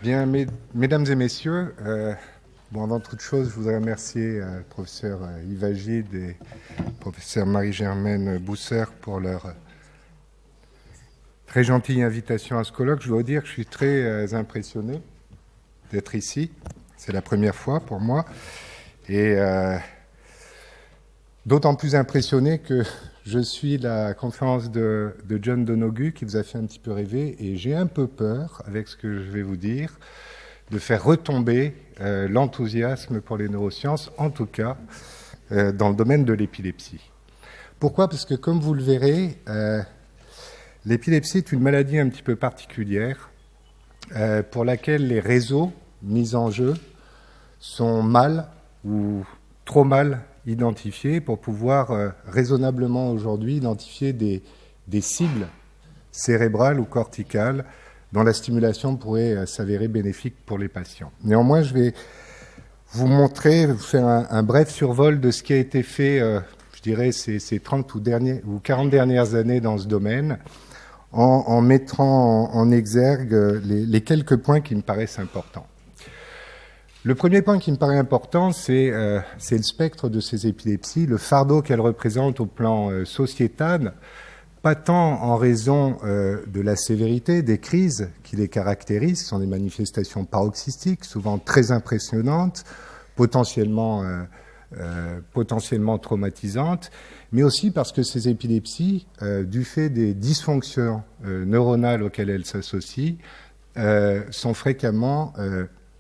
Bien, mesdames et messieurs, avant toute chose, je voudrais remercier le professeur Yves Agide et le professeur Marie-Germaine Bousser pour leur très gentille invitation à ce colloque. Je dois dire que je suis très impressionné d'être ici. C'est la première fois pour moi. Et d'autant plus impressionné que je suis la conférence de John Donoghue qui vous a fait un petit peu rêver, et j'ai un peu peur, avec ce que je vais vous dire, de faire retomber l'enthousiasme pour les neurosciences, en tout cas dans le domaine de l'épilepsie. Pourquoi ? Parce que, comme vous le verrez, l'épilepsie est une maladie un petit peu particulière pour laquelle les réseaux mis en jeu sont mal ou trop mal identifiés pour pouvoir raisonnablement aujourd'hui identifier des cibles cérébrales ou corticales dont la stimulation pourrait s'avérer bénéfique pour les patients. Néanmoins, je vais vous faire un bref survol de ce qui a été fait, je dirais, ces 30 ou 40 dernières années dans ce domaine, en mettant en exergue les quelques points qui me paraissent importants. Le premier point qui me paraît important, c'est le spectre de ces épilepsies, le fardeau qu'elles représentent au plan sociétal, pas tant en raison de la sévérité des crises qui les caractérisent, ce sont des manifestations paroxystiques, souvent très impressionnantes, potentiellement traumatisantes, mais aussi parce que ces épilepsies, du fait des dysfonctions neuronales auxquelles elles s'associent, sont fréquemment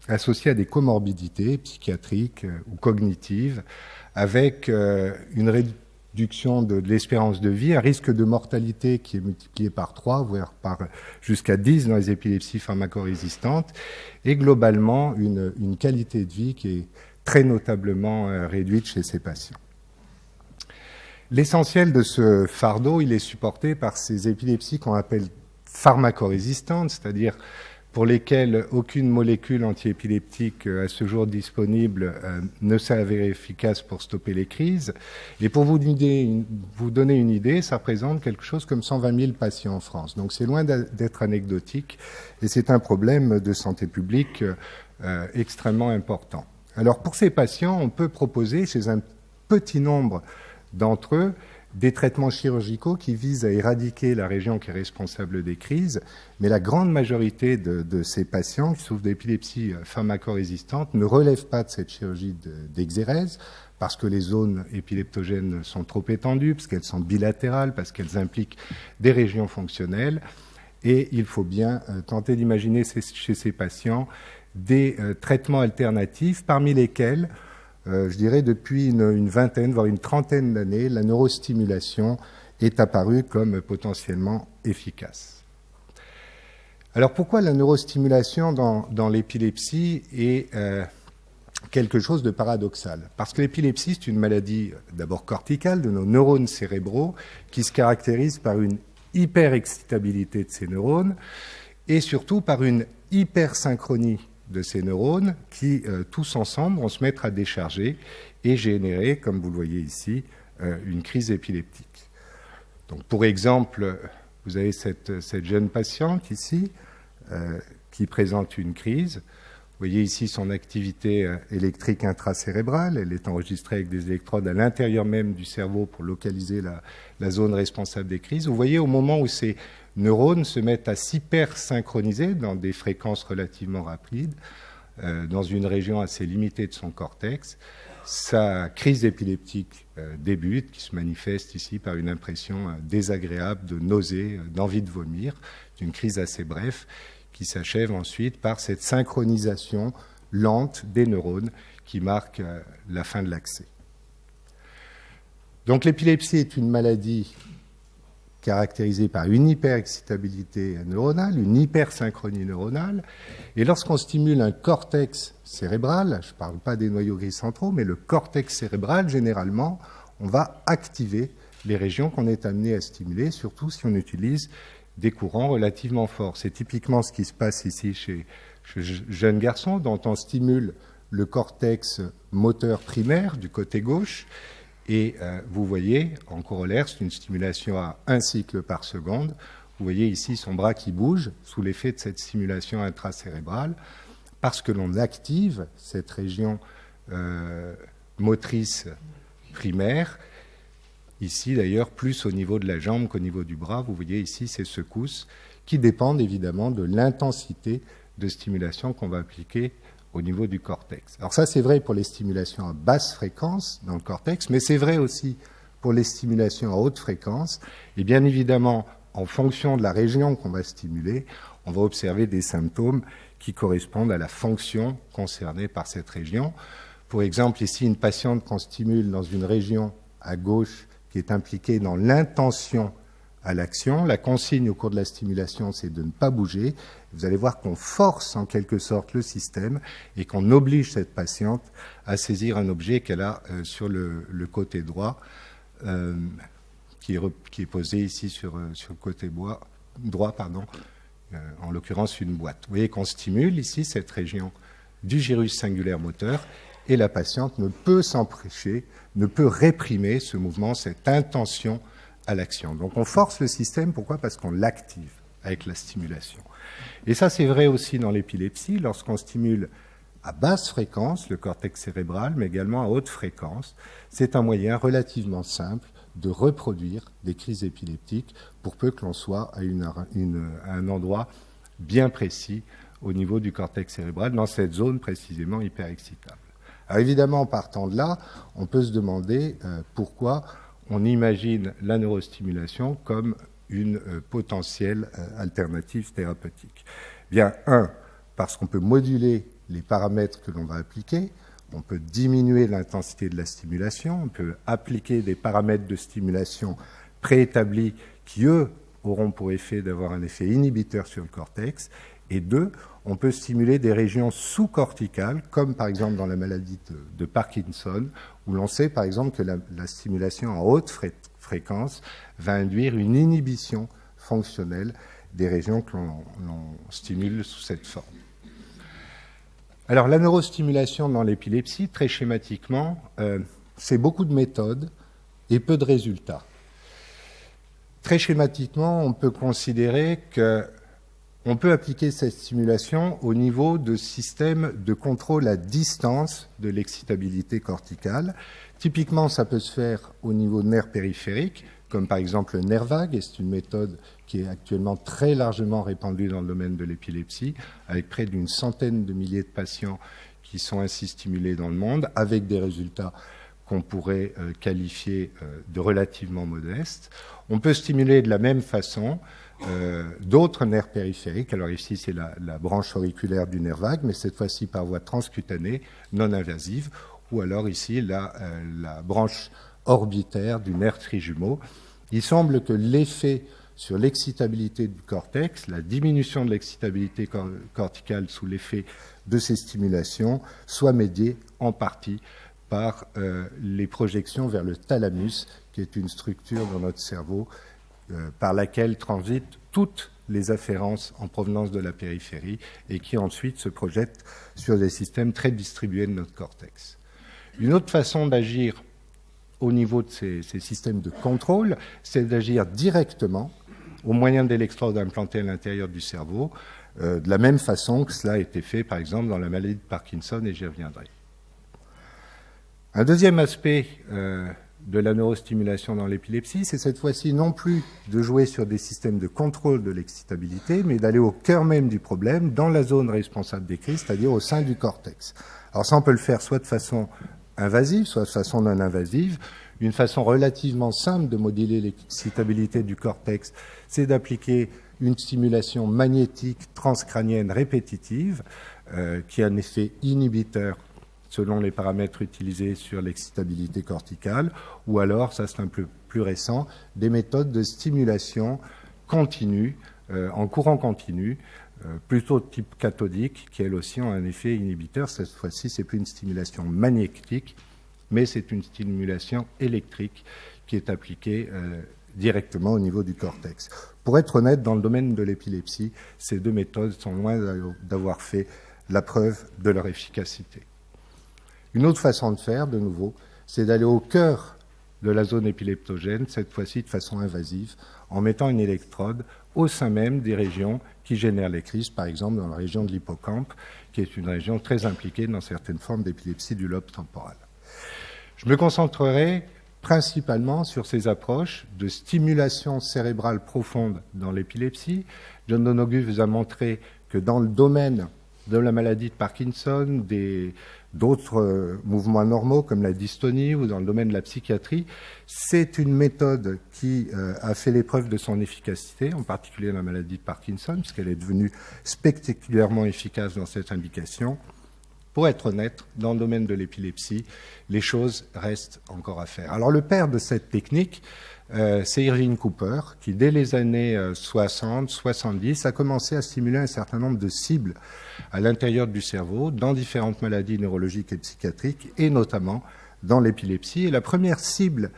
associées à des comorbidités psychiatriques ou cognitives, avec une réduction de l'espérance de vie, un risque de mortalité qui est multiplié par 3, voire jusqu'à 10 dans les épilepsies pharmacorésistantes, et globalement une qualité de vie qui est très notablement réduite chez ces patients. L'essentiel de ce fardeau, il est supporté par ces épilepsies qu'on appelle pharmacorésistantes, c'est-à-dire pour lesquelles aucune molécule antiépileptique à ce jour disponible ne s'est avérée efficace pour stopper les crises. Et pour vous donner une idée, ça représente quelque chose comme 120 000 patients en France. Donc c'est loin d'être anecdotique, et c'est un problème de santé publique extrêmement important. Alors pour ces patients, on peut proposer chez un petit nombre d'entre eux des traitements chirurgicaux qui visent à éradiquer la région qui est responsable des crises, mais la grande majorité de ces patients qui souffrent d'épilepsie pharmacorésistante ne relèvent pas de cette chirurgie d'exérèse, parce que les zones épileptogènes sont trop étendues, parce qu'elles sont bilatérales, parce qu'elles impliquent des régions fonctionnelles, et il faut bien tenter d'imaginer chez ces patients des traitements alternatifs, parmi lesquels je dirais depuis une vingtaine, voire une trentaine d'années, la neurostimulation est apparue comme potentiellement efficace. Alors pourquoi la neurostimulation dans l'épilepsie est quelque chose de paradoxal ? Parce que l'épilepsie, c'est une maladie d'abord corticale de nos neurones cérébraux qui se caractérise par une hyperexcitabilité de ces neurones et surtout par une hypersynchronie de ces neurones qui, tous ensemble, vont se mettre à décharger et générer, comme vous le voyez ici, une crise épileptique. Donc, pour exemple, vous avez cette jeune patiente ici qui présente une crise. Vous voyez ici son activité électrique intracérébrale. Elle est enregistrée avec des électrodes à l'intérieur même du cerveau pour localiser la zone responsable des crises. Vous voyez, au moment où ces neurones se mettent à s'hypersynchroniser dans des fréquences relativement rapides, dans une région assez limitée de son cortex, sa crise épileptique débute, qui se manifeste ici par une impression désagréable de nausée, d'envie de vomir, d'une crise assez brève, qui s'achève ensuite par cette synchronisation lente des neurones qui marque la fin de l'accès. Donc l'épilepsie est une maladie caractérisée par une hyperexcitabilité neuronale, une hypersynchronie neuronale, et lorsqu'on stimule un cortex cérébral, je ne parle pas des noyaux gris centraux, mais le cortex cérébral, généralement, on va activer les régions qu'on est amené à stimuler, surtout si on utilise des courants relativement forts. C'est typiquement ce qui se passe ici chez jeunes garçons, dont on stimule le cortex moteur primaire du côté gauche, et vous voyez, en corollaire, c'est une stimulation à 1 cycle par seconde. Vous voyez ici son bras qui bouge sous l'effet de cette stimulation intracérébrale, parce que l'on active cette région motrice primaire, ici d'ailleurs plus au niveau de la jambe qu'au niveau du bras. Vous voyez ici ces secousses qui dépendent évidemment de l'intensité de stimulation qu'on va appliquer au niveau du cortex. Alors ça, c'est vrai pour les stimulations à basse fréquence dans le cortex, mais c'est vrai aussi pour les stimulations à haute fréquence. Et bien évidemment, en fonction de la région qu'on va stimuler, on va observer des symptômes qui correspondent à la fonction concernée par cette région. Pour exemple, ici, une patiente qu'on stimule dans une région à gauche qui est impliquée dans l'intention à l'action. La consigne au cours de la stimulation, c'est de ne pas bouger. Vous allez voir qu'on force en quelque sorte le système et qu'on oblige cette patiente à saisir un objet qu'elle a sur le côté droit, qui est posé ici sur le côté droit, en l'occurrence une boîte. Vous voyez qu'on stimule ici cette région du gyrus singulaire moteur et la patiente ne peut s'empêcher, ne peut réprimer ce mouvement, cette intention à l'action. Donc on force le système, pourquoi ? Parce qu'on l'active avec la stimulation. Et ça, c'est vrai aussi dans l'épilepsie, lorsqu'on stimule à basse fréquence le cortex cérébral, mais également à haute fréquence. C'est un moyen relativement simple de reproduire des crises épileptiques pour peu que l'on soit à un endroit bien précis au niveau du cortex cérébral, dans cette zone précisément hyperexcitable. Alors évidemment, partant de là, on peut se demander pourquoi on imagine la neurostimulation comme une potentielle alternative thérapeutique. Bien, parce qu'on peut moduler les paramètres que l'on va appliquer, on peut diminuer l'intensité de la stimulation, on peut appliquer des paramètres de stimulation préétablis qui, eux, auront pour effet d'avoir un effet inhibiteur sur le cortex. Et 2, on peut stimuler des régions sous-corticales, comme par exemple dans la maladie de Parkinson, où l'on sait par exemple que la stimulation à haute fréquence va induire une inhibition fonctionnelle des régions que l'on stimule sous cette forme. Alors la neurostimulation dans l'épilepsie, très schématiquement, c'est beaucoup de méthodes et peu de résultats. Très schématiquement, on peut considérer qu'on peut appliquer cette stimulation au niveau de systèmes de contrôle à distance de l'excitabilité corticale. Typiquement, ça peut se faire au niveau de nerfs périphériques, comme par exemple le nerf vague, et c'est une méthode qui est actuellement très largement répandue dans le domaine de l'épilepsie, avec près d'une centaine de milliers de patients qui sont ainsi stimulés dans le monde, avec des résultats qu'on pourrait qualifier de relativement modestes. On peut stimuler de la même façon d'autres nerfs périphériques. Alors ici, c'est la branche auriculaire du nerf vague, mais cette fois-ci par voie transcutanée, non invasive, ou alors ici la branche orbitaire du nerf trijumeau. Il semble que l'effet sur l'excitabilité du cortex, la diminution de l'excitabilité corticale sous l'effet de ces stimulations, soit médiée en partie par les projections vers le thalamus, qui est une structure dans notre cerveau par laquelle transitent toutes les afférences en provenance de la périphérie et qui ensuite se projettent sur des systèmes très distribués de notre cortex. Une autre façon d'agir au niveau de ces systèmes de contrôle, c'est d'agir directement au moyen d'électrodes implantées à l'intérieur du cerveau, de la même façon que cela a été fait, par exemple, dans la maladie de Parkinson, et j'y reviendrai. Un deuxième aspect de la neurostimulation dans l'épilepsie, c'est cette fois-ci non plus de jouer sur des systèmes de contrôle de l'excitabilité, mais d'aller au cœur même du problème, dans la zone responsable des crises, c'est-à-dire au sein du cortex. Alors ça, on peut le faire soit de façon invasive, soit de façon non invasive. Une façon relativement simple de moduler l'excitabilité du cortex, c'est d'appliquer une stimulation magnétique transcrânienne répétitive qui a un effet inhibiteur selon les paramètres utilisés sur l'excitabilité corticale, ou alors, ça c'est un peu plus récent, des méthodes de stimulation continue, en courant continu, plutôt de type cathodique, qui elles aussi ont un effet inhibiteur. Cette fois-ci, c'est plus une stimulation magnétique, mais c'est une stimulation électrique qui est appliquée directement au niveau du cortex. Pour être honnête, dans le domaine de l'épilepsie, ces deux méthodes sont loin d'avoir fait la preuve de leur efficacité. Une autre façon de faire, de nouveau, c'est d'aller au cœur de la zone épileptogène, cette fois-ci de façon invasive, en mettant une électrode au sein même des régions qui génèrent les crises, par exemple dans la région de l'hippocampe, qui est une région très impliquée dans certaines formes d'épilepsie du lobe temporal. Je me concentrerai principalement sur ces approches de stimulation cérébrale profonde dans l'épilepsie. John Donoghue vous a montré que dans le domaine de la maladie de Parkinson, d'autres mouvements normaux comme la dystonie ou dans le domaine de la psychiatrie, c'est une méthode qui a fait l'épreuve de son efficacité, en particulier dans la maladie de Parkinson, puisqu'elle est devenue spectaculairement efficace dans cette indication. Pour être honnête, dans le domaine de l'épilepsie, les choses restent encore à faire. Alors le père de cette technique, c'est Irving Cooper, qui dès les années 60, 70, a commencé à stimuler un certain nombre de cibles à l'intérieur du cerveau, dans différentes maladies neurologiques et psychiatriques, et notamment dans l'épilepsie. Et la première cible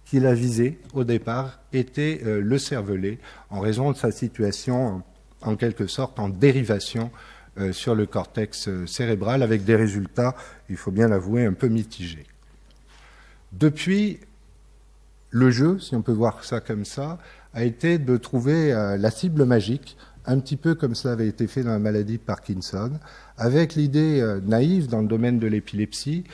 qu'il a visée au départ était le cervelet, en raison de sa situation en quelque sorte en dérivation sur le cortex cérébral, avec des résultats, il faut bien l'avouer, un peu mitigés. Depuis, le jeu, si on peut voir ça comme ça, a été de trouver la cible magique, un petit peu comme ça avait été fait dans la maladie de Parkinson, avec l'idée naïve dans le domaine de l'épilepsie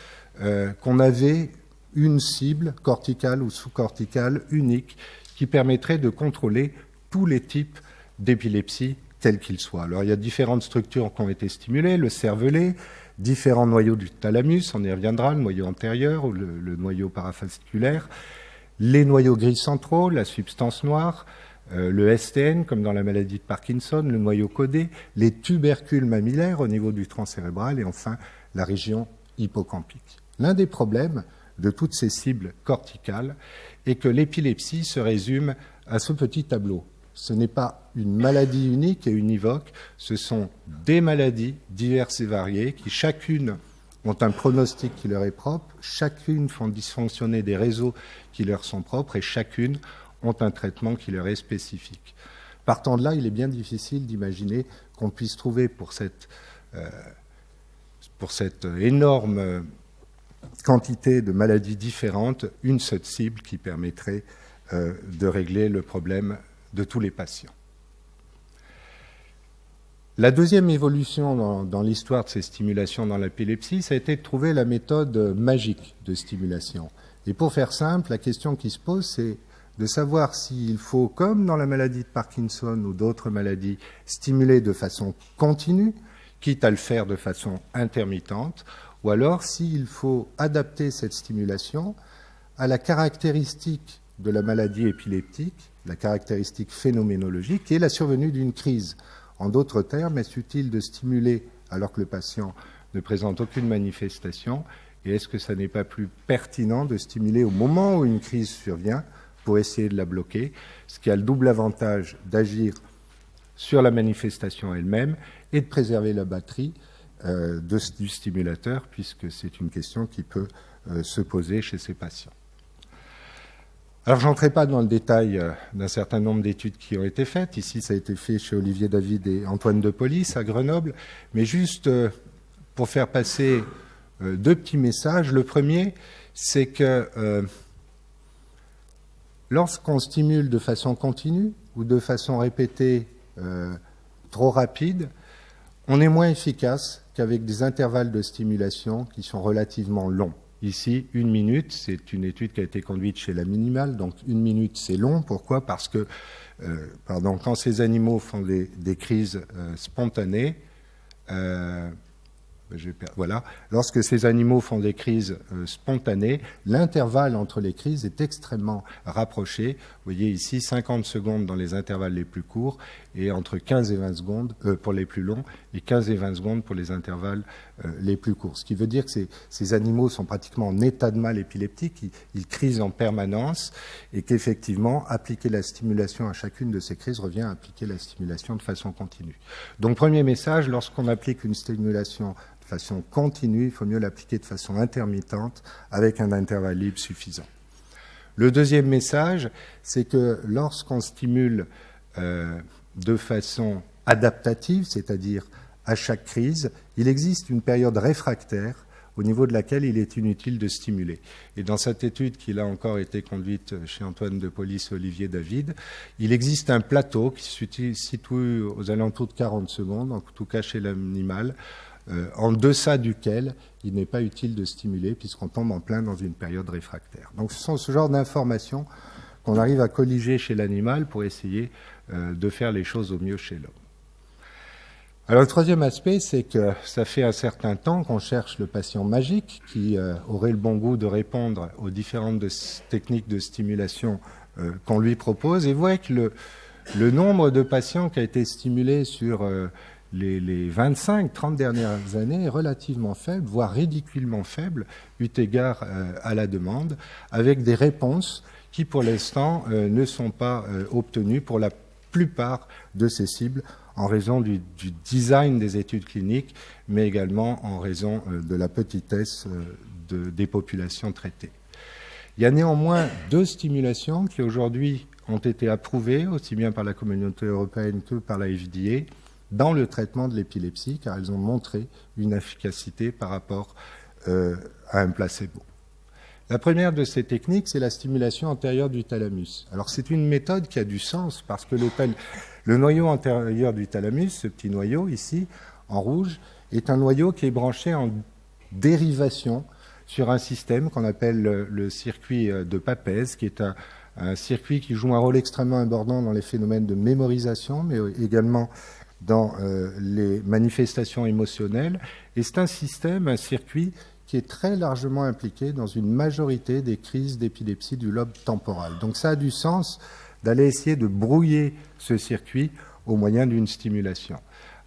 qu'on avait une cible corticale ou sous-corticale unique qui permettrait de contrôler tous les types d'épilepsie quels qu'ils soient. Alors il y a différentes structures qui ont été stimulées, le cervelet, différents noyaux du thalamus, on y reviendra, le noyau antérieur ou le noyau parafasciculaire, les noyaux gris centraux, la substance noire, le STN, comme dans la maladie de Parkinson, le noyau codé, les tubercules mammillaires au niveau du tronc cérébral et enfin la région hippocampique. L'un des problèmes de toutes ces cibles corticales est que l'épilepsie se résume à ce petit tableau. Ce n'est pas une maladie unique et univoque, ce sont des maladies diverses et variées qui chacune ont un pronostic qui leur est propre, chacune font dysfonctionner des réseaux qui leur sont propres et chacune ont un traitement qui leur est spécifique. Partant de là, il est bien difficile d'imaginer qu'on puisse trouver pour cette énorme quantité de maladies différentes une seule cible qui permettrait de régler le problème de tous les patients. La deuxième évolution dans l'histoire de ces stimulations dans l'épilepsie, ça a été de trouver la méthode magique de stimulation. Et pour faire simple, la question qui se pose, c'est de savoir s'il faut, comme dans la maladie de Parkinson ou d'autres maladies, stimuler de façon continue, quitte à le faire de façon intermittente, ou alors s'il faut adapter cette stimulation à la caractéristique de la maladie épileptique, la caractéristique phénoménologique, qui est la survenue d'une crise. En d'autres termes, est-ce utile de stimuler alors que le patient ne présente aucune manifestation, et est-ce que ça n'est pas plus pertinent de stimuler au moment où une crise survient pour essayer de la bloquer, ce qui a le double avantage d'agir sur la manifestation elle-même et de préserver la batterie du stimulateur, puisque c'est une question qui peut se poser chez ces patients. Alors, je n'entrerai pas dans le détail d'un certain nombre d'études qui ont été faites. Ici, ça a été fait chez Olivier David et Antoine de Polis à Grenoble. Mais juste pour faire passer deux petits messages. Le premier, c'est que lorsqu'on stimule de façon continue ou de façon répétée trop rapide, on est moins efficace qu'avec des intervalles de stimulation qui sont relativement longs. Ici, 1 minute, c'est une étude qui a été conduite chez la Minimale, donc 1 minute c'est long. Pourquoi ? Parce que quand ces animaux font des crises spontanées, voilà, lorsque ces animaux font des crises spontanées, l'intervalle entre les crises est extrêmement rapproché. Vous voyez ici 50 secondes dans les intervalles les plus courts et entre 15 et 20 secondes pour les plus longs et 15 et 20 secondes pour les intervalles les plus courts. Ce qui veut dire que ces animaux sont pratiquement en état de mal épileptique, ils crisent en permanence et qu'effectivement, appliquer la stimulation à chacune de ces crises revient à appliquer la stimulation de façon continue. Donc, premier message, lorsqu'on applique une stimulation de façon continue, il faut mieux l'appliquer de façon intermittente avec un intervalle libre suffisant. Le deuxième message, c'est que lorsqu'on stimule de façon adaptative, c'est-à-dire à chaque crise, il existe une période réfractaire au niveau de laquelle il est inutile de stimuler. Et dans cette étude qui a encore été conduite chez Antoine de Polis et Olivier David, il existe un plateau qui se situe aux alentours de 40 secondes, en tout cas chez l'animal, en deçà duquel il n'est pas utile de stimuler puisqu'on tombe en plein dans une période réfractaire. Donc ce sont ce genre d'informations qu'on arrive à colliger chez l'animal pour essayer de faire les choses au mieux chez l'homme. Alors le troisième aspect, c'est que ça fait un certain temps qu'on cherche le patient magique qui aurait le bon goût de répondre aux différentes techniques de stimulation qu'on lui propose. Et vous voyez que le nombre de patients qui a été stimulé sur les 25-30 dernières années est relativement faible, voire ridiculement faible, eu égard à la demande, avec des réponses qui pour l'instant ne sont pas obtenues pour la plupart de ces cibles en raison du design des études cliniques, mais également en raison de la petitesse des populations traitées. Il y a néanmoins 2 stimulations qui aujourd'hui ont été approuvées, aussi bien par la communauté européenne que par la FDA, dans le traitement de l'épilepsie, car elles ont montré une efficacité par rapport à un placebo. La première de ces techniques, c'est la stimulation antérieure du thalamus. Alors c'est une méthode qui a du sens parce que le noyau antérieur du thalamus, ce petit noyau ici, en rouge, est un noyau qui est branché en dérivation sur un système qu'on appelle le circuit de Papez, qui est un circuit qui joue un rôle extrêmement important dans les phénomènes de mémorisation, mais également dans les manifestations émotionnelles. Et c'est un circuit qui est très largement impliqué dans une majorité des crises d'épilepsie du lobe temporal. Donc ça a du sens d'aller essayer de brouiller ce circuit au moyen d'une stimulation.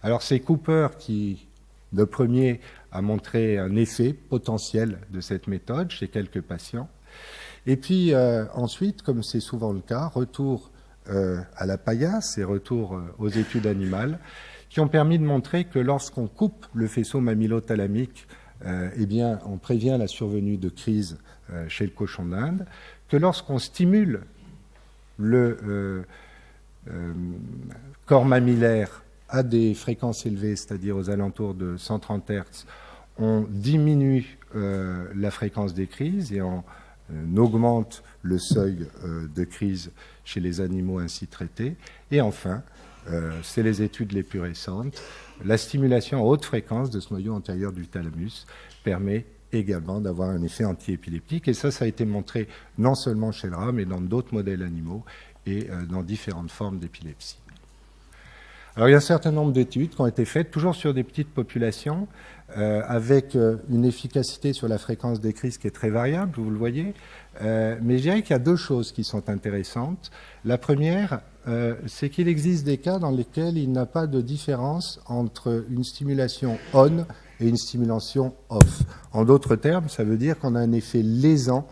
Alors c'est Cooper qui, le premier, a montré un effet potentiel de cette méthode chez quelques patients. Et puis ensuite, comme c'est souvent le cas, retour à la paillasse et retour aux études animales qui ont permis de montrer que lorsqu'on coupe le faisceau mamillo-thalamique, eh bien, on prévient la survenue de crises chez le cochon d'Inde, que lorsqu'on stimule le corps mammillaire à des fréquences élevées, c'est-à-dire aux alentours de 130 Hz, on diminue la fréquence des crises et on augmente le seuil de crise chez les animaux ainsi traités. Et enfin, c'est les études les plus récentes, la stimulation à haute fréquence de ce noyau antérieur du thalamus permet également d'avoir un effet antiépileptique. Et ça a été montré non seulement chez le rat, mais dans d'autres modèles animaux et dans différentes formes d'épilepsie. Alors il y a un certain nombre d'études qui ont été faites, toujours sur des petites populations, avec une efficacité sur la fréquence des crises qui est très variable, vous le voyez. Mais je dirais qu'il y a 2 choses qui sont intéressantes. La première, c'est qu'il existe des cas dans lesquels il n'y a pas de différence entre une stimulation on et une stimulation off. En d'autres termes, ça veut dire qu'on a un effet lésant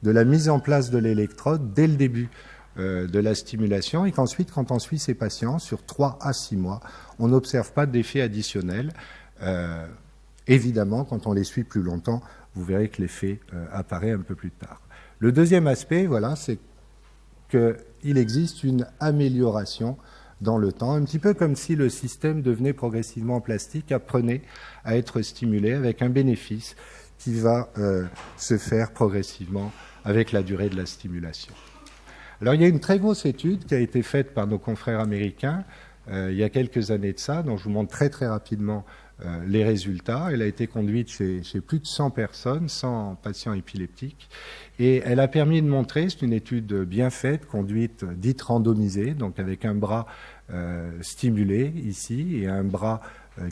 de la mise en place de l'électrode dès le début de la stimulation et qu'ensuite, quand on suit ces patients sur 3 à 6 mois, on n'observe pas d'effet additionnel. Évidemment, quand on les suit plus longtemps, vous verrez que l'effet apparaît un peu plus tard. Le deuxième aspect, voilà, c'est qu'il existe une amélioration dans le temps, un petit peu comme si le système devenait progressivement plastique, apprenait à être stimulé avec un bénéfice qui va se faire progressivement avec la durée de la stimulation. Alors il y a une très grosse étude qui a été faite par nos confrères américains il y a quelques années de ça, dont je vous montre très très rapidement les résultats. Elle a été conduite chez plus de 100 personnes, 100 patients épileptiques, et elle a permis de montrer, c'est une étude bien faite, conduite, dite randomisée, donc avec un bras stimulé ici et un bras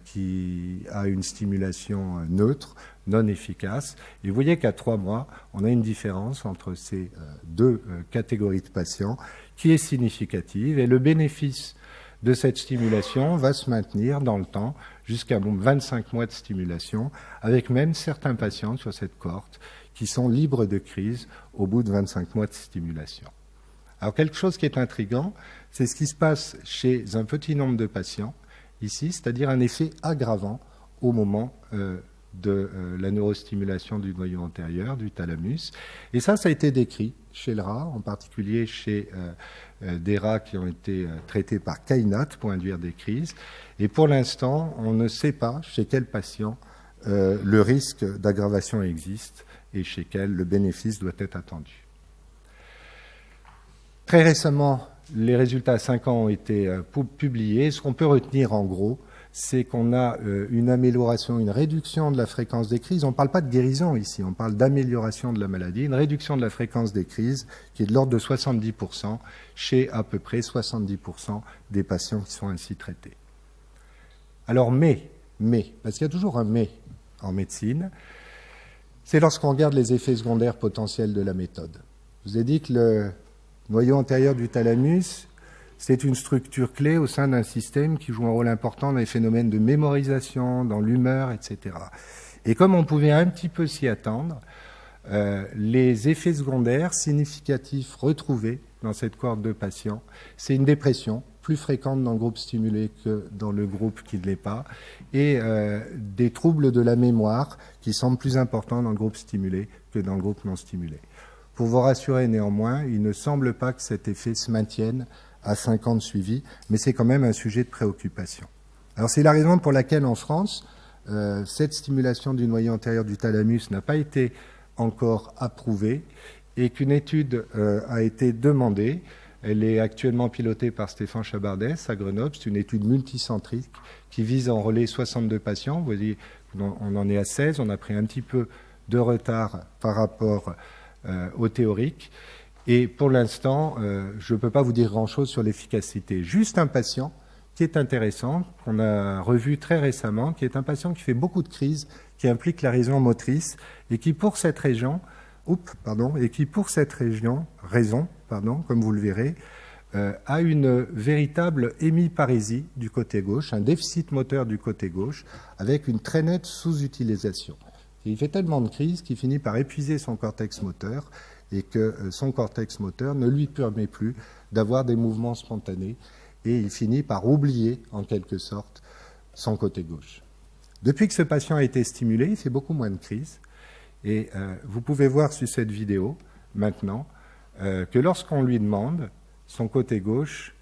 qui a une stimulation neutre, non efficace. Et vous voyez qu'à 3 mois, on a une différence entre ces 2 catégories de patients qui est significative, et le bénéfice de cette stimulation va se maintenir dans le temps jusqu'à 25 mois de stimulation, avec même certains patients sur cette cohorte qui sont libres de crise au bout de 25 mois de stimulation. Alors quelque chose qui est intriguant, c'est ce qui se passe chez un petit nombre de patients ici, c'est-à-dire un effet aggravant au moment de la neurostimulation du noyau antérieur, du thalamus. Et ça a été décrit chez le rat, en particulier chez des rats qui ont été traités par kainate pour induire des crises. Et pour l'instant, on ne sait pas chez quel patient le risque d'aggravation existe et chez quel le bénéfice doit être attendu. Très récemment, les résultats à 5 ans ont été publiés. Ce qu'on peut retenir en gros, c'est qu'on a une amélioration, une réduction de la fréquence des crises. On ne parle pas de guérison ici, on parle d'amélioration de la maladie, une réduction de la fréquence des crises qui est de l'ordre de 70% chez à peu près 70% des patients qui sont ainsi traités. Alors mais, parce qu'il y a toujours un mais en médecine, c'est lorsqu'on regarde les effets secondaires potentiels de la méthode. Je vous ai dit que le noyau antérieur du thalamus, c'est une structure clé au sein d'un système qui joue un rôle important dans les phénomènes de mémorisation, dans l'humeur, etc. Et comme on pouvait un petit peu s'y attendre, les effets secondaires significatifs retrouvés dans cette cohorte de patients, c'est une dépression plus fréquente dans le groupe stimulé que dans le groupe qui ne l'est pas, et des troubles de la mémoire qui semblent plus importants dans le groupe stimulé que dans le groupe non stimulé. Pour vous rassurer néanmoins, il ne semble pas que cet effet se maintienne à 5 ans de suivi, mais c'est quand même un sujet de préoccupation. Alors c'est la raison pour laquelle en France, cette stimulation du noyau antérieur du thalamus n'a pas été encore approuvée et qu'une étude a été demandée. Elle est actuellement pilotée par Stéphane Chabardès à Grenoble. C'est une étude multicentrique qui vise à enrôler 62 patients. Vous voyez, on en est à 16. On a pris un petit peu de retard par rapport au théorique. Et pour l'instant, je ne peux pas vous dire grand-chose sur l'efficacité. Juste un patient qui est intéressant, qu'on a revu très récemment, qui est un patient qui fait beaucoup de crises, qui implique la région motrice et qui pour cette raison, comme vous le verrez, a une véritable hémiparésie du côté gauche, un déficit moteur du côté gauche, avec une très nette sous-utilisation. Il fait tellement de crises qu'il finit par épuiser son cortex moteur et que son cortex moteur ne lui permet plus d'avoir des mouvements spontanés et il finit par oublier, en quelque sorte, son côté gauche. Depuis que ce patient a été stimulé, il fait beaucoup moins de crises et vous pouvez voir sur cette vidéo, maintenant, que lorsqu'on lui demande, son côté gauche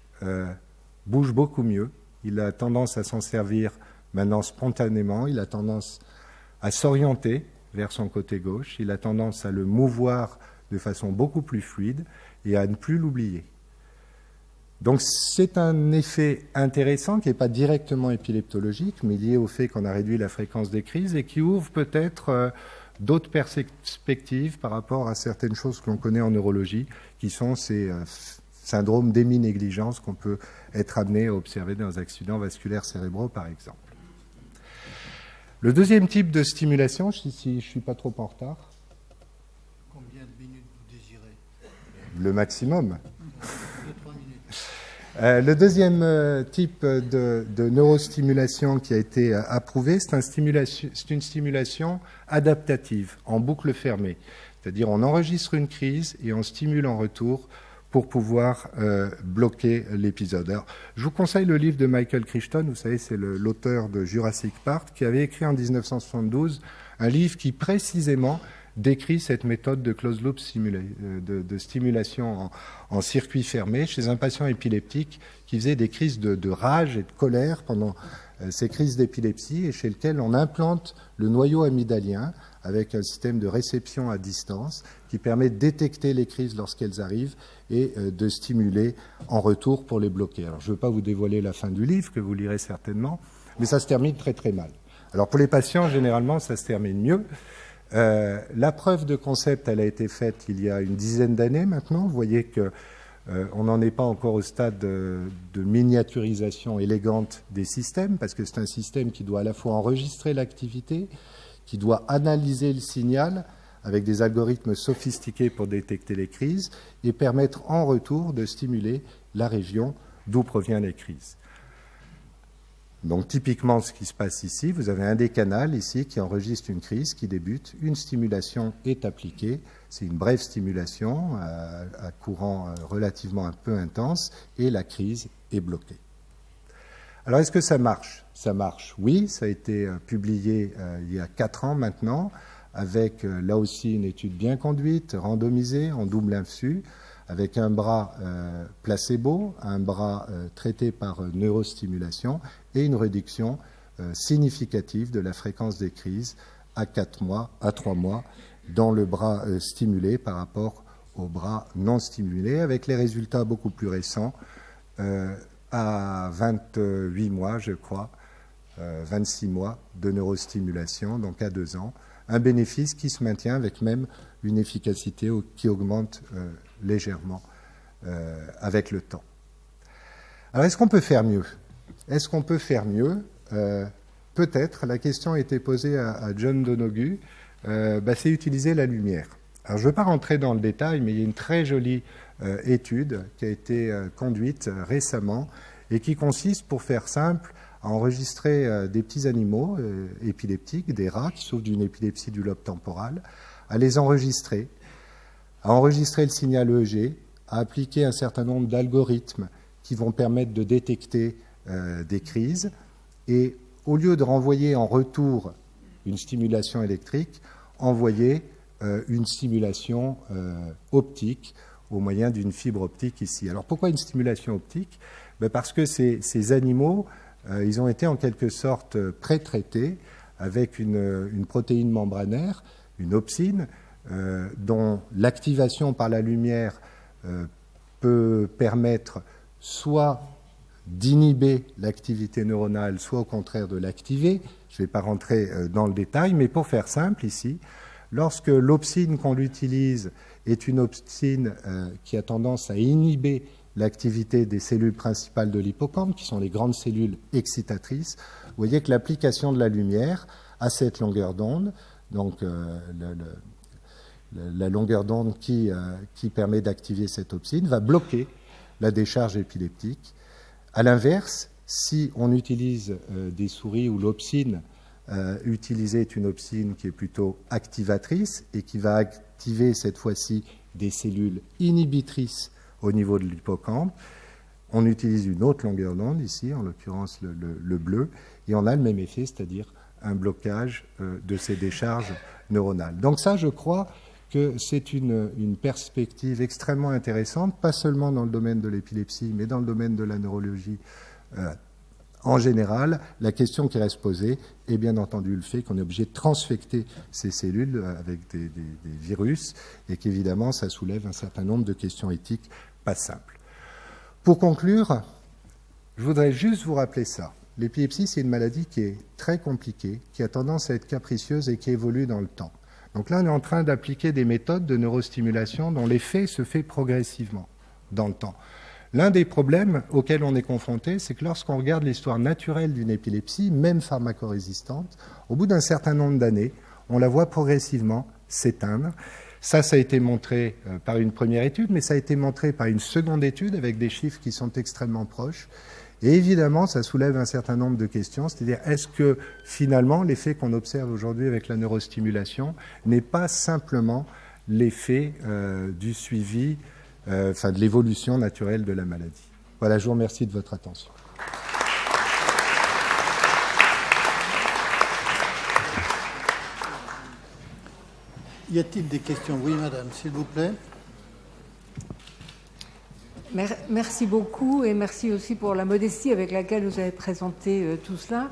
bouge beaucoup mieux. Il a tendance à s'en servir maintenant spontanément, il a tendance à s'orienter vers son côté gauche, il a tendance à le mouvoir de façon beaucoup plus fluide et à ne plus l'oublier. Donc c'est un effet intéressant qui n'est pas directement épileptologique, mais lié au fait qu'on a réduit la fréquence des crises et qui ouvre peut-être d'autres perspectives par rapport à certaines choses que l'on connaît en neurologie, qui sont ces syndromes d'héminégligence qu'on peut être amené à observer dans les accidents vasculaires cérébraux, par exemple. Le deuxième type de stimulation, si je ne suis pas trop en retard. Combien de minutes vous désirez? Le maximum. 2-3 minutes. Le deuxième type de neurostimulation qui a été approuvé, c'est une stimulation adaptative, en boucle fermée. C'est-à-dire on enregistre une crise et on stimule en retour pour pouvoir bloquer l'épisode. Alors, je vous conseille le livre de Michael Crichton, vous savez, c'est l'auteur de Jurassic Park, qui avait écrit en 1972 un livre qui précisément décrit cette méthode de closed loop de stimulation en circuit fermé chez un patient épileptique qui faisait des crises de rage et de colère pendant ces crises d'épilepsie et chez lequel on implante le noyau amygdalien avec un système de réception à distance qui permet de détecter les crises lorsqu'elles arrivent et de stimuler en retour pour les bloquer. Alors je ne veux pas vous dévoiler la fin du livre, que vous lirez certainement, mais ça se termine très très mal. Alors pour les patients, généralement, ça se termine mieux. La preuve de concept, elle a été faite il y a une dizaine d'années maintenant. Vous voyez qu'on n'en est pas encore au stade de miniaturisation élégante des systèmes, parce que c'est un système qui doit à la fois enregistrer l'activité, qui doit analyser le signal avec des algorithmes sophistiqués pour détecter les crises et permettre en retour de stimuler la région d'où proviennent les crises. Donc typiquement ce qui se passe ici, vous avez un des canaux ici qui enregistre une crise qui débute, une stimulation est appliquée, c'est une brève stimulation à courant relativement un peu intense et la crise est bloquée. Alors est-ce que ça marche? Ça marche, oui, ça a été publié il y a 4 ans maintenant avec là aussi une étude bien conduite, randomisée, en double insu, avec un bras placebo, un bras traité par neurostimulation et une réduction significative de la fréquence des crises à 4 mois, à 3 mois, dans le bras stimulé par rapport au bras non stimulé, avec les résultats beaucoup plus récents à 28 mois, je crois, 26 mois de neurostimulation, donc à 2 ans, un bénéfice qui se maintient avec même une efficacité qui augmente légèrement avec le temps. Alors, est-ce qu'on peut faire mieux? Est-ce qu'on peut faire mieux? Peut-être. La question a été posée à John Donoghue. C'est utiliser la lumière. Alors, je ne veux pas rentrer dans le détail, mais il y a une très jolie étude qui a été conduite récemment et qui consiste, pour faire simple, à enregistrer des petits animaux épileptiques, des rats qui souffrent d'une épilepsie du lobe temporal, à les enregistrer, à enregistrer le signal EEG, à appliquer un certain nombre d'algorithmes qui vont permettre de détecter des crises, et au lieu de renvoyer en retour une stimulation électrique, envoyer une stimulation optique au moyen d'une fibre optique ici. Alors pourquoi une stimulation optique? Parce que ces animaux, ils ont été en quelque sorte pré-traités avec une protéine membranaire, une opsine, dont l'activation par la lumière peut permettre soit d'inhiber l'activité neuronale, soit au contraire de l'activer. Je ne vais pas rentrer dans le détail, mais pour faire simple ici, lorsque l'opsine qu'on utilise est une opsine qui a tendance à inhiber l'activité des cellules principales de l'hippocampe, qui sont les grandes cellules excitatrices, vous voyez que l'application de la lumière à cette longueur d'onde, donc la longueur d'onde qui permet d'activer cette opsine, va bloquer la décharge épileptique. À l'inverse, si on utilise des souris où l'opsine utilisée est une opsine qui est plutôt activatrice et qui va activer cette fois-ci des cellules inhibitrices au niveau de l'hippocampe, on utilise une autre longueur d'onde ici, en l'occurrence le bleu, et on a le même effet, c'est-à-dire un blocage de ces décharges neuronales. Donc ça, je crois que c'est une perspective extrêmement intéressante, pas seulement dans le domaine de l'épilepsie, mais dans le domaine de la neurologie en général. La question qui reste posée est bien entendu le fait qu'on est obligé de transfecter ces cellules avec des virus, et qu'évidemment, ça soulève un certain nombre de questions éthiques pas simples. Pour conclure, je voudrais juste vous rappeler ça. L'épilepsie, c'est une maladie qui est très compliquée, qui a tendance à être capricieuse et qui évolue dans le temps. Donc là, on est en train d'appliquer des méthodes de neurostimulation dont l'effet se fait progressivement dans le temps. L'un des problèmes auxquels on est confronté, c'est que lorsqu'on regarde l'histoire naturelle d'une épilepsie, même pharmacorésistante, au bout d'un certain nombre d'années, on la voit progressivement s'éteindre. Ça a été montré par une première étude, mais ça a été montré par une seconde étude avec des chiffres qui sont extrêmement proches. Et évidemment, ça soulève un certain nombre de questions, c'est-à-dire est-ce que finalement l'effet qu'on observe aujourd'hui avec la neurostimulation n'est pas simplement l'effet du suivi, de l'évolution naturelle de la maladie. Voilà, je vous remercie de votre attention. Y a-t-il des questions? Oui, madame, s'il vous plaît. Merci beaucoup et merci aussi pour la modestie avec laquelle vous avez présenté tout cela.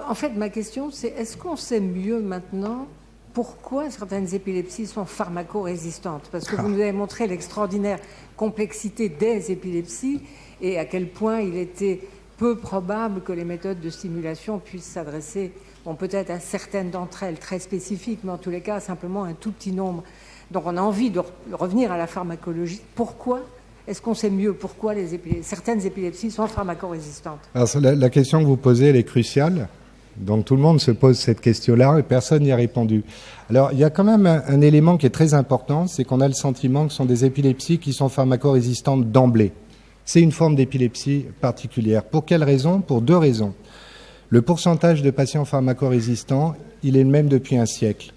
En fait, ma question, c'est est-ce qu'on sait mieux maintenant pourquoi certaines épilepsies sont pharmacorésistantes? Parce que vous nous avez montré l'extraordinaire complexité des épilepsies et à quel point il était peu probable que les méthodes de stimulation puissent s'adresser, bon, peut-être à certaines d'entre elles très spécifiques, mais en tous les cas simplement un tout petit nombre. Donc on a envie de revenir à la pharmacologie. Pourquoi est-ce qu'on sait mieux pourquoi certaines épilepsies sont pharmacorésistantes? Alors, la question que vous posez, elle est cruciale. Donc tout le monde se pose cette question-là et personne n'y a répondu. Alors il y a quand même un élément qui est très important, c'est qu'on a le sentiment que ce sont des épilepsies qui sont pharmacorésistantes d'emblée. C'est une forme d'épilepsie particulière. Pour quelle raison? Pour deux raisons. Le pourcentage de patients pharmacorésistants, il est le même depuis un siècle.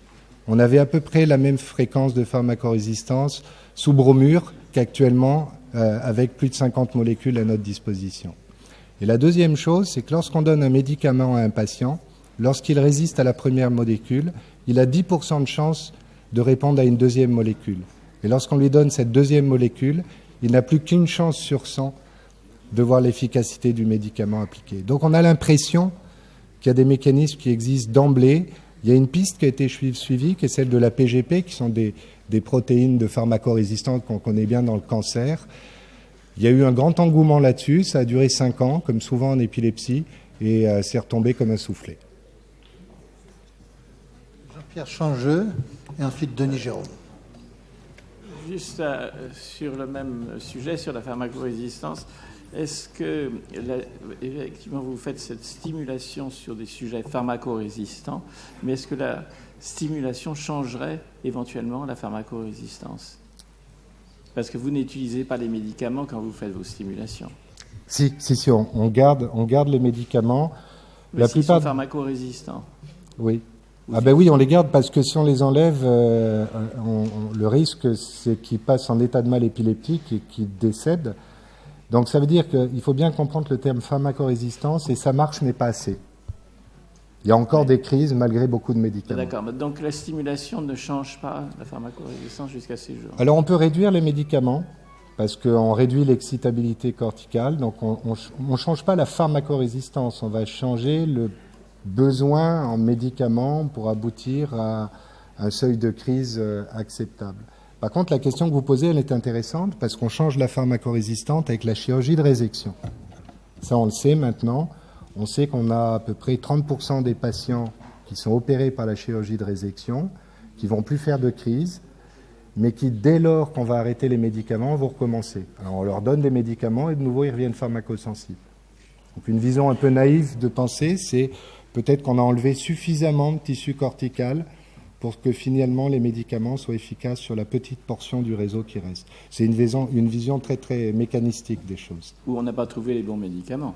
On avait à peu près la même fréquence de pharmacorésistance sous bromure qu'actuellement avec plus de 50 molécules à notre disposition. Et la deuxième chose, c'est que lorsqu'on donne un médicament à un patient, lorsqu'il résiste à la première molécule, il a 10% de chance de répondre à une deuxième molécule. Et lorsqu'on lui donne cette deuxième molécule, il n'a plus qu'une chance sur 100 de voir l'efficacité du médicament appliqué. Donc on a l'impression qu'il y a des mécanismes qui existent d'emblée. Il y a une piste qui a été suivie, qui est celle de la PGP, qui sont des protéines de pharmacorésistantes qu'on connaît bien dans le cancer. Il y a eu un grand engouement là-dessus, ça a duré 5 ans, comme souvent en épilepsie, et c'est retombé comme un soufflet. Jean-Pierre Changeux, et ensuite Denis Jérôme. Juste sur le même sujet, sur la pharmacorésistance, est-ce que, effectivement, vous faites cette stimulation sur des sujets pharmacorésistants, mais est-ce que la stimulation changerait éventuellement la pharmacorésistance? Parce que vous n'utilisez pas les médicaments quand vous faites vos stimulations. Si, on garde les médicaments. Mais la s'ils plupart sont pharmacorésistants. Oui. Ah ben oui, on les garde parce que si on les enlève, le risque, c'est qu'ils passent en état de mal épileptique et qu'ils décèdent. Donc ça veut dire qu'il faut bien comprendre le terme pharmacorésistance et sa marche n'est pas assez. Il y a encore des crises malgré beaucoup de médicaments. D'accord, donc la stimulation ne change pas la pharmacorésistance jusqu'à ces jours. Alors on peut réduire les médicaments parce qu'on réduit l'excitabilité corticale, donc on ne change pas la pharmacorésistance, on va changer le besoin en médicaments pour aboutir à un seuil de crise acceptable. Par contre, la question que vous posez, elle est intéressante parce qu'on change la pharmacorésistante avec la chirurgie de résection. Ça, on le sait maintenant. On sait qu'on a à peu près 30% des patients qui sont opérés par la chirurgie de résection, qui vont plus faire de crise, mais qui, dès lors qu'on va arrêter les médicaments, vont recommencer. Alors, on leur donne des médicaments et de nouveau, ils reviennent pharmacosensibles. Donc, une vision un peu naïve de penser, c'est peut-être qu'on a enlevé suffisamment de tissu cortical pour que finalement les médicaments soient efficaces sur la petite portion du réseau qui reste. C'est une vision très très mécanistique des choses. Ou on n'a pas trouvé les bons médicaments.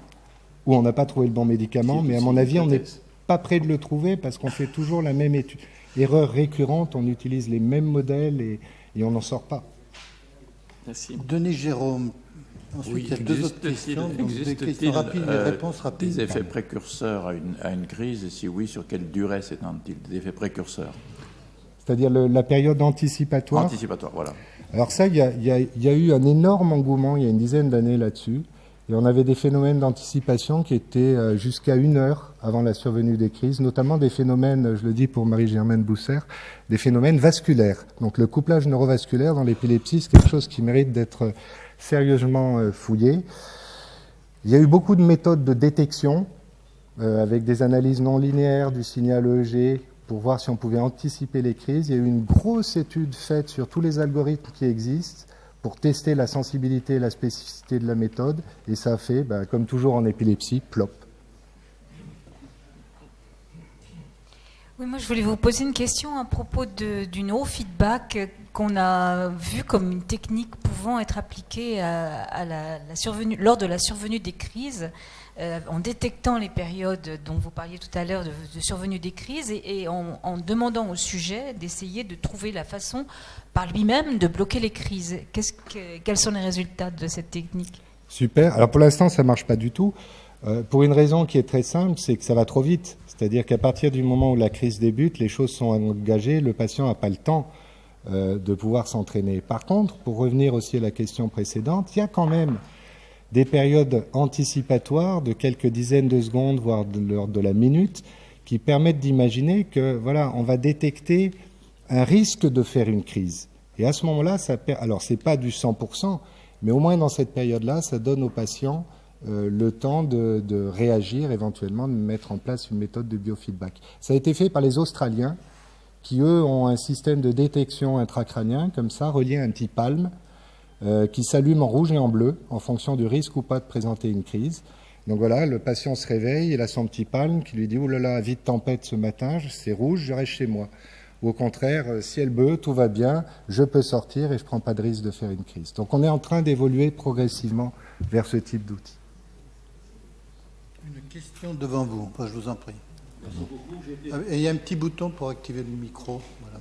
Ou on n'a pas trouvé le bon médicament, mais à mon avis, on n'est pas près de le trouver parce qu'on fait toujours la même erreur récurrente, on utilise les mêmes modèles et on n'en sort pas. Merci. Denis Jérôme. Ensuite, oui, il y a deux autres questions, donc des questions rapides, des réponses rapides. Des effets précurseurs à une crise, et si oui, sur quelle durée s'étendent-ils? Des effets précurseurs? C'est-à-dire la période anticipatoire. Anticipatoire, voilà. Alors ça, il y a eu un énorme engouement il y a une dizaine d'années là-dessus, et on avait des phénomènes d'anticipation qui étaient jusqu'à 1 heure avant la survenue des crises, notamment des phénomènes, je le dis pour Marie-Germaine Bousser, des phénomènes vasculaires. Donc le couplage neurovasculaire dans l'épilepsie, c'est quelque chose qui mérite d'être sérieusement fouillé. Il y a eu beaucoup de méthodes de détection avec des analyses non linéaires du signal EEG pour voir si on pouvait anticiper les crises. Il y a eu une grosse étude faite sur tous les algorithmes qui existent pour tester la sensibilité et la spécificité de la méthode, et ça a fait, comme toujours en épilepsie, plop. Oui, moi je voulais vous poser une question à propos du neurofeedback qu'on a vu comme une technique pouvant être appliquée lors de la survenue des crises, en détectant les périodes dont vous parliez tout à l'heure de survenue des crises et en demandant au sujet d'essayer de trouver la façon par lui-même de bloquer les crises. Quels sont les résultats de cette technique? Super. Alors pour l'instant, ça ne marche pas du tout. Pour une raison qui est très simple, c'est que ça va trop vite. C'est-à-dire qu'à partir du moment où la crise débute, les choses sont engagées, le patient n'a pas le temps de pouvoir s'entraîner. Par contre, pour revenir aussi à la question précédente, il y a quand même des périodes anticipatoires de quelques dizaines de secondes, voire de l'ordre de la minute, qui permettent d'imaginer que, voilà, on va détecter un risque de faire une crise. Et à ce moment-là, alors c'est pas du 100%, mais au moins dans cette période-là, ça donne aux patients le temps de réagir, éventuellement de mettre en place une méthode de biofeedback. Ça a été fait par les Australiens, qui eux ont un système de détection intracrânien, comme ça, relié à un petit palme, qui s'allume en rouge et en bleu, en fonction du risque ou pas de présenter une crise. Donc voilà, le patient se réveille, il a son petit palme qui lui dit « Ouh là là, vite tempête ce matin, c'est rouge, je reste chez moi ». Ou au contraire, ciel bleu, tout va bien, je peux sortir et je ne prends pas de risque de faire une crise. Donc on est en train d'évoluer progressivement vers ce type d'outil. Une question devant vous, je vous en prie. Et il y a un petit bouton pour activer le micro, voilà,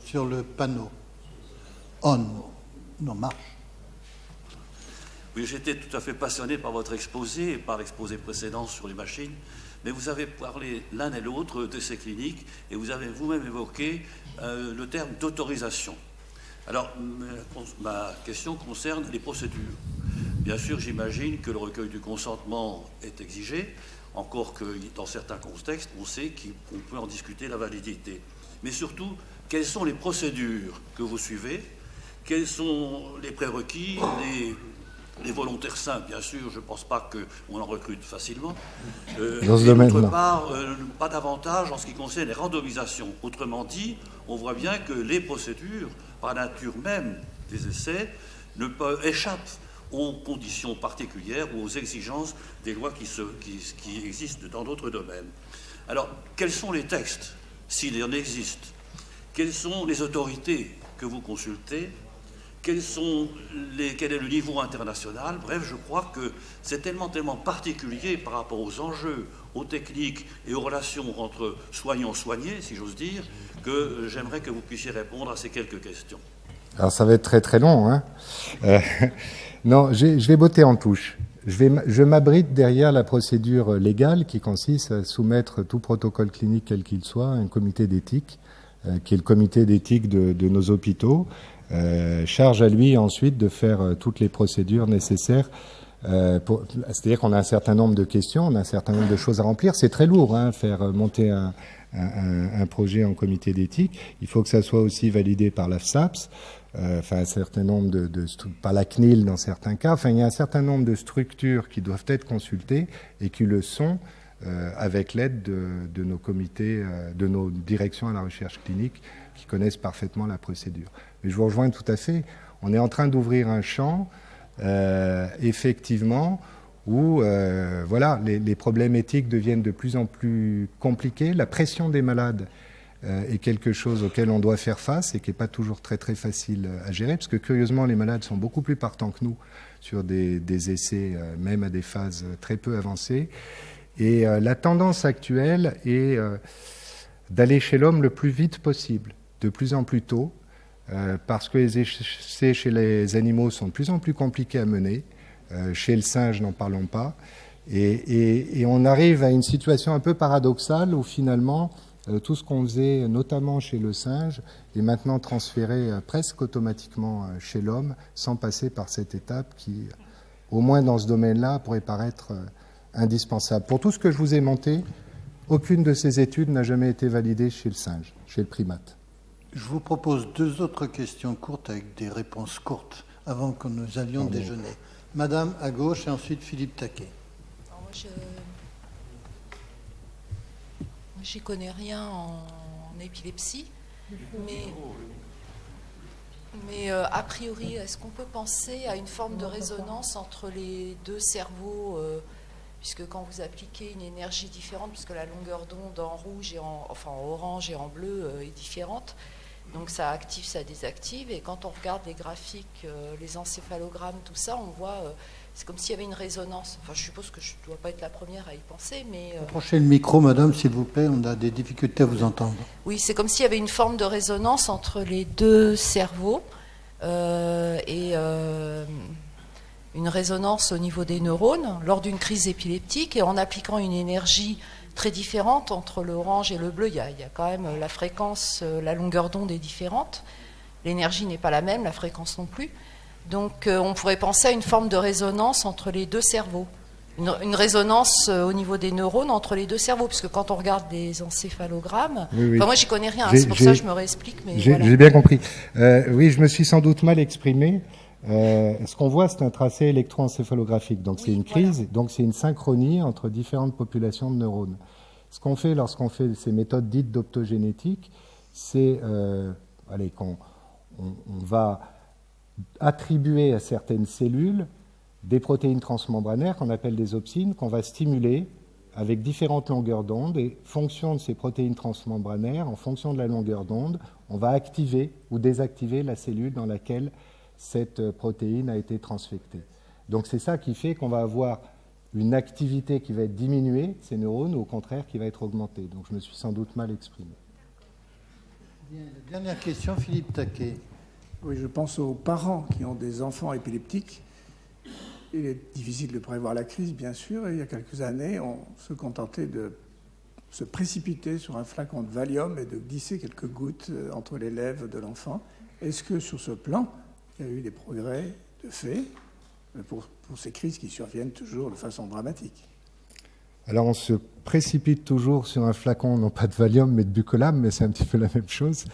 sur le panneau. On. Non, marche. Oui, j'étais tout à fait passionné par votre exposé et par l'exposé précédent sur les machines, mais vous avez parlé l'un et l'autre de ces cliniques et vous avez vous-même évoqué le terme d'autorisation. Alors, ma question concerne les procédures. Bien sûr, j'imagine que le recueil du consentement est exigé. encore que dans certains contextes, on sait qu'on peut en discuter la validité. Mais surtout, quelles sont les procédures que vous suivez? Quels sont les prérequis, les volontaires sains, bien sûr, je ne pense pas qu'on en recrute facilement. Dans ce domaine, d'autre part, pas davantage en ce qui concerne les randomisations. Autrement dit, on voit bien que les procédures, par nature même des essais, échappent aux conditions particulières ou aux exigences des lois qui existent dans d'autres domaines. Alors, quels sont les textes, s'il en existe? Quelles sont les autorités que vous consultez? Quel est le niveau international? Bref, je crois que c'est tellement particulier par rapport aux enjeux, aux techniques et aux relations entre soignants-soignés, si j'ose dire, que j'aimerais que vous puissiez répondre à ces quelques questions. Alors ça va être très très long, hein. Non, je vais botter en touche. Je m'abrite derrière la procédure légale qui consiste à soumettre tout protocole clinique, quel qu'il soit, à un comité d'éthique, qui est le comité d'éthique de nos hôpitaux. Charge à lui ensuite de faire toutes les procédures nécessaires. C'est-à-dire qu'on a un certain nombre de questions, on a un certain nombre de choses à remplir. C'est très lourd, hein, faire monter un projet en comité d'éthique. Il faut que ça soit aussi validé par la FSAPS, un certain nombre par la CNIL dans certains cas. Enfin, il y a un certain nombre de structures qui doivent être consultées et qui le sont avec l'aide de nos comités, de nos directions à la recherche clinique qui connaissent parfaitement la procédure. Mais je vous rejoins tout à fait. On est en train d'ouvrir un champ, effectivement, où les problèmes éthiques deviennent de plus en plus compliqués. La pression des malades est quelque chose auquel on doit faire face et qui n'est pas toujours très très facile à gérer, parce que curieusement, les malades sont beaucoup plus partants que nous sur des essais, même à des phases très peu avancées. Et la tendance actuelle est d'aller chez l'homme le plus vite possible, de plus en plus tôt, parce que les essais chez les animaux sont de plus en plus compliqués à mener. Chez le singe, n'en parlons pas. Et on arrive à une situation un peu paradoxale où finalement, tout ce qu'on faisait, notamment chez le singe, est maintenant transféré presque automatiquement chez l'homme, sans passer par cette étape qui, au moins dans ce domaine-là, pourrait paraître indispensable. Pour tout ce que je vous ai monté, aucune de ces études n'a jamais été validée chez le singe, chez le primate. Je vous propose 2 autres questions courtes avec des réponses courtes avant que nous allions déjeuner. Madame à gauche et ensuite Philippe Taquet. Moi, j'y connais rien en épilepsie, mais a priori, est-ce qu'on peut penser à une forme de résonance entre les deux cerveaux, puisque quand vous appliquez une énergie différente, puisque la longueur d'onde en rouge et en orange et en bleu est différente, donc ça active, ça désactive, et quand on regarde les graphiques, les encéphalogrammes, tout ça, on voit, c'est comme s'il y avait une résonance. Enfin, je suppose que je ne dois pas être la première à y penser, mais... Approchez le micro, madame, s'il vous plaît, on a des difficultés à vous entendre. Oui, c'est comme s'il y avait une forme de résonance entre les deux cerveaux, et une résonance au niveau des neurones lors d'une crise épileptique, et en appliquant une énergie très différente entre l'orange et le bleu. Il y a quand même la fréquence, la longueur d'onde est différente, l'énergie n'est pas la même, la fréquence non plus. Donc on pourrait penser à une forme de résonance entre les deux cerveaux, une résonance au niveau des neurones entre les deux cerveaux, puisque quand on regarde des encéphalogrammes, oui. Enfin, moi j'y connais rien, c'est pour ça que je me réexplique. Mais j'ai bien compris. Oui, je me suis sans doute mal exprimé. Ce qu'on voit, c'est un tracé électroencéphalographique. Donc c'est une crise, donc c'est une synchronie entre différentes populations de neurones. Ce qu'on fait lorsqu'on fait ces méthodes dites d'optogénétique, c'est qu'on va attribuer à certaines cellules des protéines transmembranaires qu'on appelle des opsines, qu'on va stimuler avec différentes longueurs d'onde, et fonction de ces protéines transmembranaires, en fonction de la longueur d'onde, on va activer ou désactiver la cellule dans laquelle cette protéine a été transfectée. Donc c'est ça qui fait qu'on va avoir une activité qui va être diminuée, ces neurones, ou au contraire qui va être augmentée. Donc je me suis sans doute mal exprimé. Bien, la dernière question, Philippe Taquet. Oui, je pense aux parents qui ont des enfants épileptiques. Il est difficile de prévoir la crise, bien sûr, et il y a quelques années, on se contentait de se précipiter sur un flacon de Valium et de glisser quelques gouttes entre les lèvres de l'enfant. Est-ce que sur ce plan, il y a eu des progrès de fait pour ces crises qui surviennent toujours de façon dramatique? Alors on se précipite toujours sur un flacon, non pas de Valium, mais de Bucolam, mais c'est un petit peu la même chose.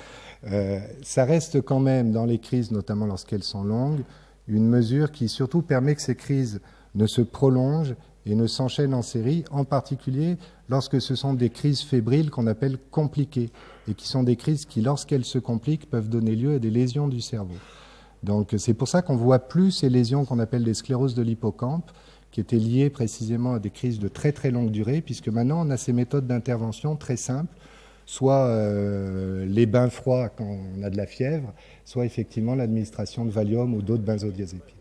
Ça reste quand même, dans les crises, notamment lorsqu'elles sont longues, une mesure qui surtout permet que ces crises ne se prolongent et ne s'enchaînent en série, en particulier lorsque ce sont des crises fébriles qu'on appelle compliquées, et qui sont des crises qui, lorsqu'elles se compliquent, peuvent donner lieu à des lésions du cerveau. Donc c'est pour ça qu'on voit plus ces lésions qu'on appelle des scléroses de l'hippocampe, qui étaient liées précisément à des crises de très très longue durée, puisque maintenant on a ces méthodes d'intervention très simples, soit les bains froids quand on a de la fièvre, soit effectivement l'administration de Valium ou d'autres benzodiazépines.